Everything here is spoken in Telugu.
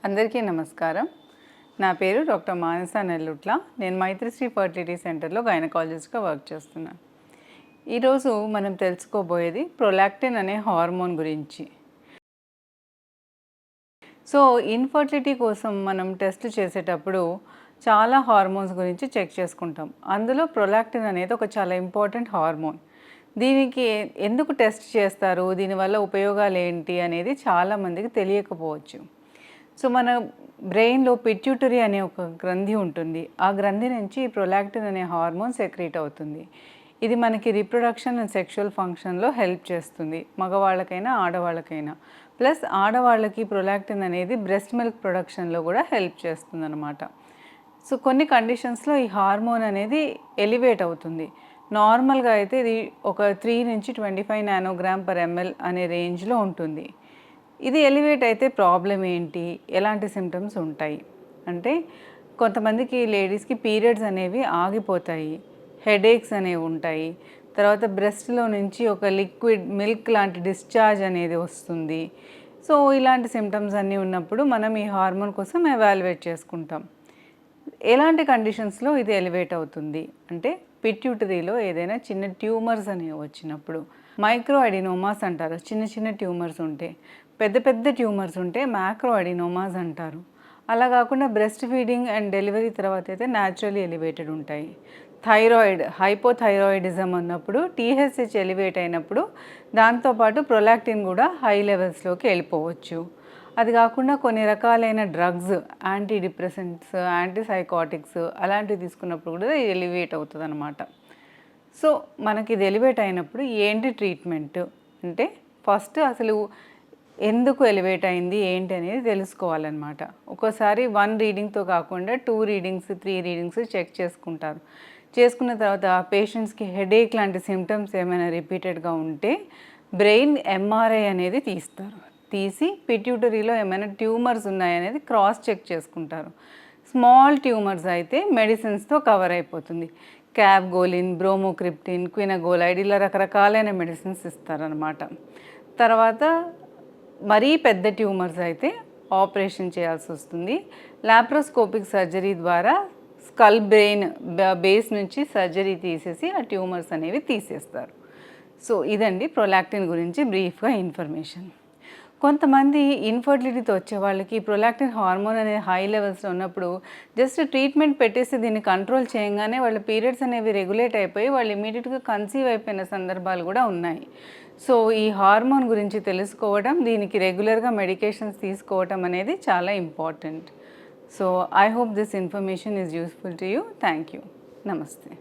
అందరికీ నమస్కారం. నా పేరు డాక్టర్ మానస నెల్లుట్ల. నేను మైత్రిశ్రీ ఫర్టిలిటీ సెంటర్లో గైనకాలజిస్ట్గా వర్క్ చేస్తున్నాను. ఈరోజు మనం తెలుసుకోబోయేది ప్రొలాక్టిన్ అనే హార్మోన్ గురించి. సో ఇన్ఫర్టిలిటీ కోసం మనం టెస్ట్ చేసేటప్పుడు చాలా హార్మోన్స్ గురించి చెక్ చేసుకుంటాం. అందులో ప్రొలాక్టిన్ అనేది ఒక చాలా ఇంపార్టెంట్ హార్మోన్. దీనికి ఎందుకు టెస్ట్ చేస్తారు, దీనివల్ల ఉపయోగాలు ఏంటి అనేది చాలామందికి తెలియకపోవచ్చు. సో మన బ్రెయిన్లో పిట్యూటరీ అనే ఒక గ్రంథి ఉంటుంది. ఆ గ్రంథి నుంచి ప్రొలాక్టిన్ అనే హార్మోన్ సెక్రీట్ అవుతుంది. ఇది మనకి రిప్రొడక్షన్ అండ్ సెక్షువల్ ఫంక్షన్లో హెల్ప్ చేస్తుంది, మగవాళ్ళకైనా ఆడవాళ్ళకైనా. ప్లస్ ఆడవాళ్ళకి ప్రొలాక్టిన్ అనేది బ్రెస్ట్ మిల్క్ ప్రొడక్షన్లో కూడా హెల్ప్ చేస్తుంది అన్నమాట. సో కొన్ని కండిషన్స్లో ఈ హార్మోన్ అనేది ఎలివేట్ అవుతుంది. నార్మల్గా అయితే ఇది ఒక 3 నుంచి 25 నానోగ్రామ్ పర్ ఎంఎల్ అనే రేంజ్లో ఉంటుంది. ఇది ఎలివేట్ అయితే ప్రాబ్లం ఏంటి, ఎలాంటి సిమ్టమ్స్ ఉంటాయి అంటే, కొంతమందికి లేడీస్కి పీరియడ్స్ అనేవి ఆగిపోతాయి, హెడేక్స్ అనేవి ఉంటాయి, తర్వాత బ్రెస్ట్లో నుంచి ఒక లిక్విడ్ మిల్క్ లాంటి డిశ్చార్జ్ అనేది వస్తుంది. సో ఇలాంటి సిమ్టమ్స్ అన్నీ ఉన్నప్పుడు మనం ఈ హార్మోన్ కోసం ఎవాల్యుయేట్ చేసుకుంటాం. ఎలాంటి కండిషన్స్లో ఇది ఎలివేట్ అవుతుంది అంటే, పిట్యూటరీలో ఏదైనా చిన్న ట్యూమర్స్ అనేవి వచ్చినప్పుడు, మైక్రో అడినోమాస్ అంటారు, చిన్న చిన్న ట్యూమర్స్ ఉంటే. పెద్ద పెద్ద ట్యూమర్స్ ఉంటే మ్యాక్రో అడినోమాస్ అంటారు. అలా కాకుండా బ్రెస్ట్ ఫీడింగ్ అండ్ డెలివరీ తర్వాత అయితే న్యాచురల్లీ ఎలివేటెడ్ ఉంటాయి. థైరాయిడ్, హైపోథైరాయిడిజం అన్నప్పుడు టీహెచ్హెచ్ ఎలివేట్ అయినప్పుడు దాంతోపాటు ప్రొలాక్టిన్ కూడా హై లెవెల్స్లోకి వెళ్ళిపోవచ్చు. అది కాకుండా కొన్ని రకాలైన డ్రగ్స్, యాంటీ డిప్రెసెంట్స్, యాంటీసైకాటిక్స్ అలాంటివి తీసుకున్నప్పుడు కూడా ఇది ఎలివేట్ అవుతుంది అన్నమాట. సో మనకి ఇది ఎలివేట్ అయినప్పుడు ఏంటి ట్రీట్మెంట్ అంటే, ఫస్ట్ అసలు ఎందుకు ఎలివేట్ అయింది ఏంటి అనేది తెలుసుకోవాలన్నమాట. ఒక్కోసారి 1 రీడింగ్తో కాకుండా 2 రీడింగ్స్ 3 రీడింగ్స్ చెక్ చేసుకుంటారు. చేసుకున్న తర్వాత పేషెంట్స్కి హెడేక్ లాంటి సిమ్టమ్స్ ఏమైనా రిపీటెడ్గా ఉంటే బ్రెయిన్ ఎంఆర్ఐ అనేది తీస్తారు. తీసి పిట్యూటరీలో ఏమైనా ట్యూమర్స్ ఉన్నాయనేది క్రాస్ చెక్ చేసుకుంటారు. స్మాల్ ట్యూమర్స్ అయితే మెడిసిన్స్తో కవర్ అయిపోతుంది. క్యాబ్గోలిన్, బ్రోమోక్రిప్టిన్, క్వినగోలైడ్ ఇలా రకరకాలైన మెడిసిన్స్ ఇస్తారనమాట. తర్వాత మరీ పెద్ద ట్యూమర్స్ అయితే ఆపరేషన్ చేయాల్సి వస్తుంది. లాప్రోస్కోపిక్ సర్జరీ ద్వారా స్కల్ బ్రెయిన్ బేస్ నుంచి సర్జరీ తీసేసి ఆ ట్యూమర్స్ అనేవి తీసేస్తారు. సో ఇదండి ప్రొలాక్టిన్ గురించి బ్రీఫ్గా ఇన్ఫర్మేషన్. కొంతమంది ఇన్ఫర్టిలిటీతో వచ్చే వాళ్ళకి ప్రొలాక్టిన్ హార్మోన్ అనేది హై లెవెల్స్లో ఉన్నప్పుడు జస్ట్ ట్రీట్మెంట్ పెట్టేసి దీన్ని కంట్రోల్ చేయగానే వాళ్ళ పీరియడ్స్ అనేవి రెగ్యులేట్ అయిపోయి వాళ్ళు ఇమీడియట్గా కన్సీవ్ అయిపోయిన సందర్భాలు కూడా ఉన్నాయి. సో ఈ హార్మోన్ గురించి తెలుసుకోవడం, దీనికి రెగ్యులర్గా మెడికేషన్స్ తీసుకోవడం అనేది చాలా important. So I hope this information is useful to you. Thank you. నమస్తే.